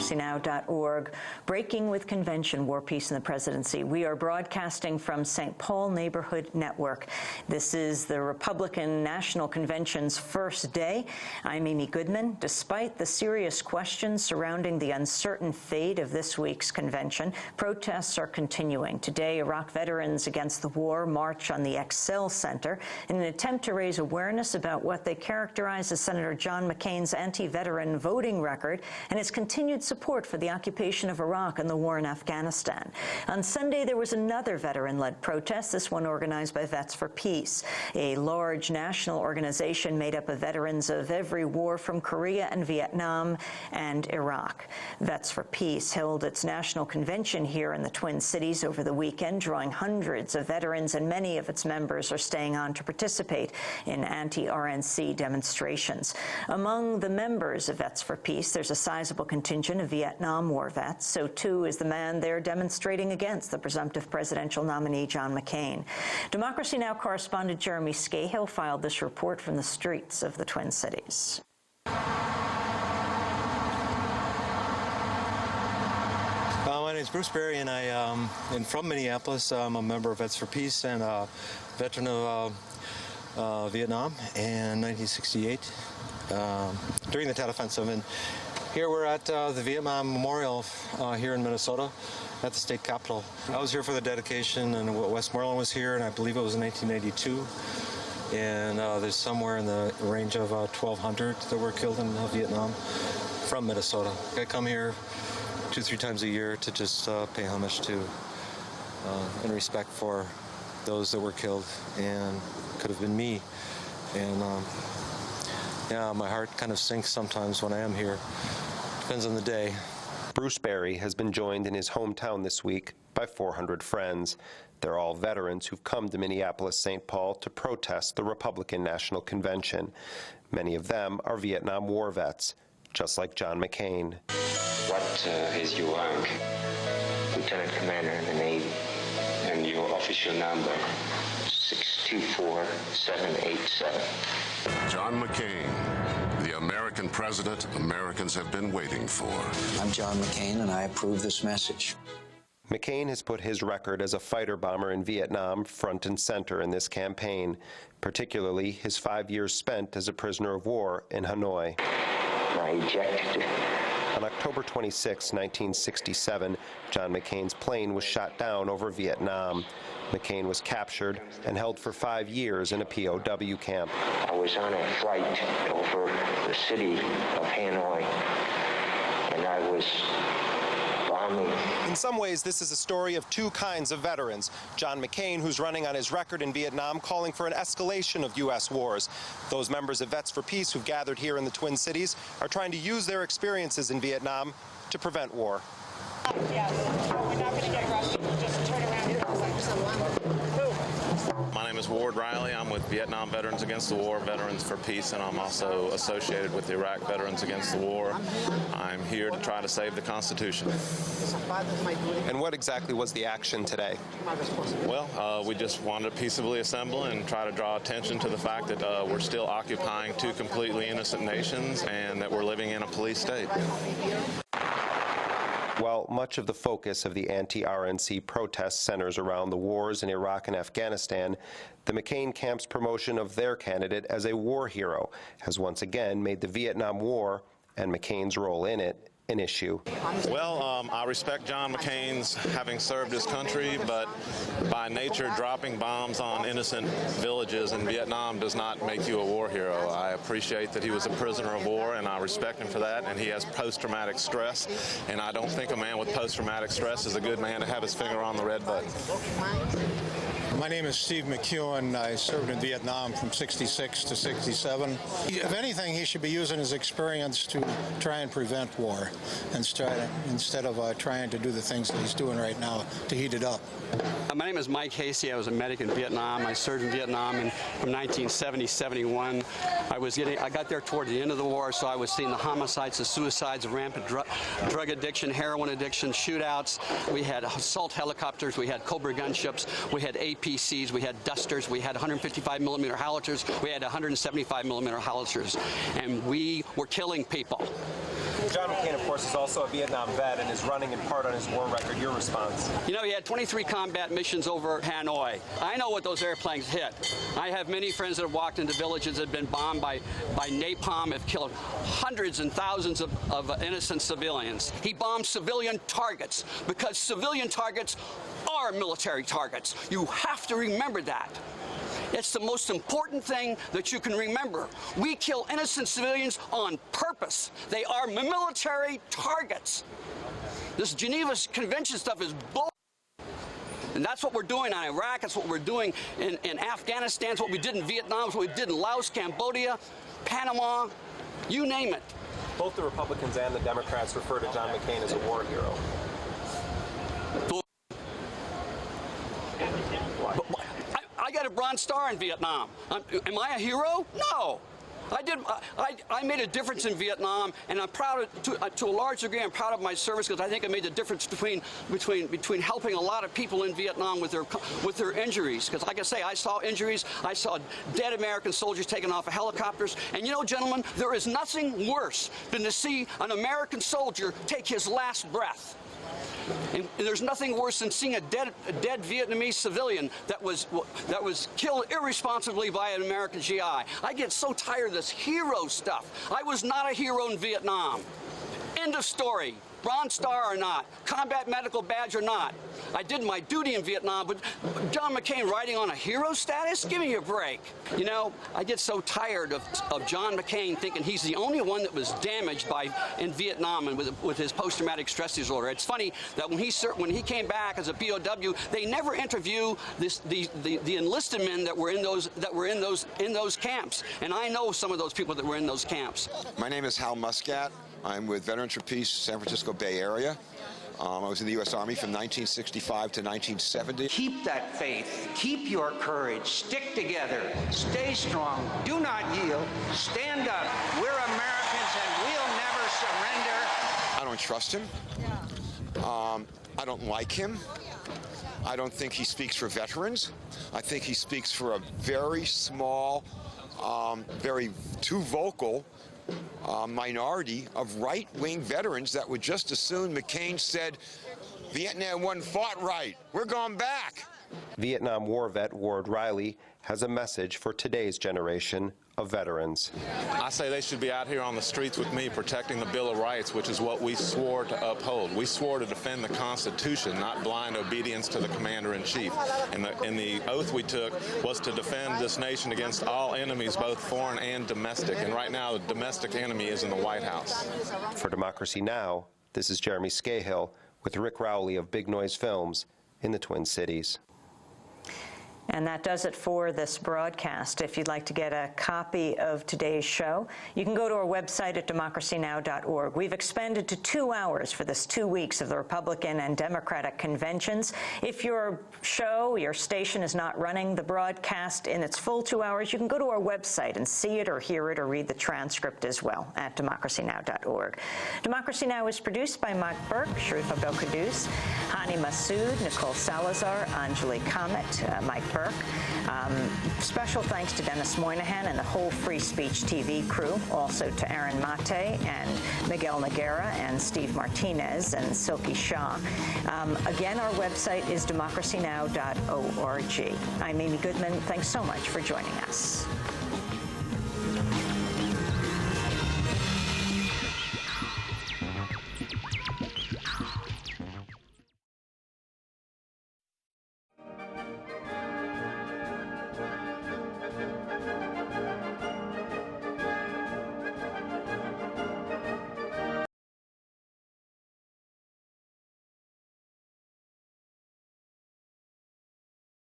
democracynow.org. Breaking with Convention, War, Peace, and the Presidency. We are broadcasting from St. Paul Neighborhood Network. This is the Republican National Convention's first day. I'm Amy Goodman. Despite the serious questions surrounding the uncertain fate of this week's convention, protests are continuing. Today, Iraq veterans against the war march on the Excel Center in an attempt to raise awareness about what they characterize as Senator John McCain's anti-veteran voting record and his continued support for the occupation of Iraq and the war in Afghanistan. On Sunday, there was another veteran-led protest, this one organized by Vets for Peace, a large national organization made up of veterans of every war from Korea and Vietnam and Iraq. Vets for Peace held its national convention here in the Twin Cities over the weekend, drawing hundreds of veterans, and many of its members are staying on to participate in anti-RNC demonstrations. Among the members of Vets for Peace, there's a sizable contingent of Vietnam War vets. So too is the man they're demonstrating against, the presumptive presidential nominee John McCain. Democracy Now! Correspondent Jeremy Scahill filed this report from the streets of the Twin Cities. My name is Bruce Berry, and I am from Minneapolis. I'm a member of Vets for Peace and a veteran of Vietnam in 1968 during the Tet Offensive. And here we're at the Vietnam Memorial here in Minnesota at the state capitol. I was here for the dedication, and Westmoreland was here, and I believe it was in 1992. And there's somewhere in the range of 1,200 that were killed in Vietnam from Minnesota. I come here 2-3 times a year to just pay homage to and respect for those that were killed, and could have been me. And yeah, my heart kind of sinks sometimes when I am here. Depends on the day. Bruce Berry has been joined in his hometown this week by 400 friends. They're all veterans who've come to Minneapolis-St. Paul to protest the Republican National Convention. Many of them are Vietnam War vets, just like John McCain. What is your rank? Lieutenant Commander in the Navy. And your official number? 624787. John McCain, the American president Americans have been waiting for. I'm John McCain, and I approve this message. McCain has put his record as a fighter bomber in Vietnam front and center in this campaign, particularly his 5 years spent as a prisoner of war in Hanoi. I ejected. On October 26, 1967, John McCain's plane was shot down over Vietnam. McCain was captured and held for 5 years in a POW camp. I was on a flight over the city of Hanoi, and I was bombing. In some ways, this is a story of two kinds of veterans. John McCain, who's running on his record in Vietnam, calling for an escalation of U.S. wars. Those members of Vets for Peace who've gathered here in the Twin Cities are trying to use their experiences in Vietnam to prevent war. Yes, we're not going to get rushed. Just turn around here. My name is Ward Riley. I'm with Vietnam Veterans Against the War, Veterans for Peace, and I'm also associated with the Iraq Veterans Against the War. I'm here to try to save the Constitution. And what exactly was the action today? Well, we just wanted to peaceably assemble and try to draw attention to the fact that we're still occupying two completely innocent nations and that we're living in a police state. While much of the focus of the anti-RNC protests centers around the wars in Iraq and Afghanistan, the McCain camp's promotion of their candidate as a war hero has once again made the Vietnam War and McCain's role in it an issue. Well, I respect John McCain's having served his country, but by nature, dropping bombs on innocent villages in Vietnam does not make you a war hero. I appreciate that he was a prisoner of war, and I respect him for that, and he has post-traumatic stress, and I don't think a man with post-traumatic stress is a good man to have his finger on the red button. My name is Steve McEwen. I served in Vietnam from 66 to 67. If anything, he should be using his experience to try and prevent war instead of trying to do the things that he's doing right now to heat it up. My name is Mike Hasey. I was a medic in Vietnam. I served in Vietnam from 1970-71. I got there toward the end of the war, so I was seeing the homicides, the suicides, rampant drug addiction, heroin addiction, shootouts. We had assault helicopters. We had Cobra gunships. We had APCs. We had Dusters. We had 155mm howitzers. We had 175mm howitzers, and we were killing people. John McCain, of course, is also a Vietnam vet and is running in part on his war record. Your response? You know, he had 23 combat missions over Hanoi. I know what those airplanes hit. I have many friends that have walked into villages that have been bombed by napalm, have killed hundreds and thousands of innocent civilians. He bombed civilian targets because civilian targets are military targets. You have to remember that. It's the most important thing that you can remember. We kill innocent civilians on purpose. They are military targets. This Geneva Convention stuff is bull. And that's what we're doing in Iraq. That's what we're doing in Afghanistan. It's what we did in Vietnam. It's what we did in Laos, Cambodia, Panama, you name it. Both the Republicans and the Democrats refer to John McCain as a war hero. I got a Bronze Star in Vietnam. Am I a hero? No. I made a difference in Vietnam, and I'm proud to a large degree. I'm proud of my service because I think I made the difference between helping a lot of people in Vietnam with their injuries. Because, like I say, I saw injuries. I saw dead American soldiers taken off of helicopters. And you know, gentlemen, there is nothing worse than to see an American soldier take his last breath. And there's nothing worse than seeing a dead Vietnamese civilian that was killed irresponsibly by an American GI. I get so tired of this hero stuff. I was not a hero in Vietnam. End of story. Bronze Star or not, combat medical badge or not. I did my duty in Vietnam, but John McCain riding on a hero status? Give me a break. You know, I get so tired of John McCain thinking he's the only one that was damaged in Vietnam and with his post-traumatic stress disorder. It's funny that when he came back as a POW, they never interview the enlisted men that were in those camps. And I know some of those people that were in those camps. My name is Hal Muscat. I'm with Veterans for Peace, San Francisco Bay Area. I was in the U.S. Army from 1965 to 1970. Keep that faith. Keep your courage. Stick together. Stay strong. Do not yield. Stand up. We're Americans and we'll never surrender. I don't trust him. I don't like him. I don't think he speaks for veterans. I think he speaks for a very small, too vocal minority of right-wing veterans that would just as soon McCain said, Vietnam wasn't fought right. We're going back. Vietnam War vet Ward Riley has a message for today's generation of veterans. I say they should be out here on the streets with me protecting the Bill of Rights, which is what we swore to uphold. We swore to defend the Constitution, not blind obedience to the Commander-in-Chief. And the oath we took was to defend this nation against all enemies, both foreign and domestic. And right now, the domestic enemy is in the White House. For Democracy Now!, this is Jeremy Scahill with Rick Rowley of Big Noise Films in the Twin Cities. And that does it for this broadcast. If you'd like to get a copy of today's show, you can go to our website at democracynow.org. We've expanded to 2 hours for this 2 weeks of the Republican and Democratic conventions. If your show, your station is not running the broadcast in its full 2 hours, you can go to our website and see it or hear it or read the transcript as well at democracynow.org. Democracy Now! Is produced by Mike Burke, Sharifa Belkadous, Hani Massoud, Nicole Salazar, Anjali Kamet, Mike Burke. Special thanks to Dennis Moynihan and the whole Free Speech TV crew, also to Aaron Mate and Miguel Noguera and Steve Martinez and Silky Shah. Again, our website is democracynow.org. I'm Amy Goodman. Thanks so much for joining us.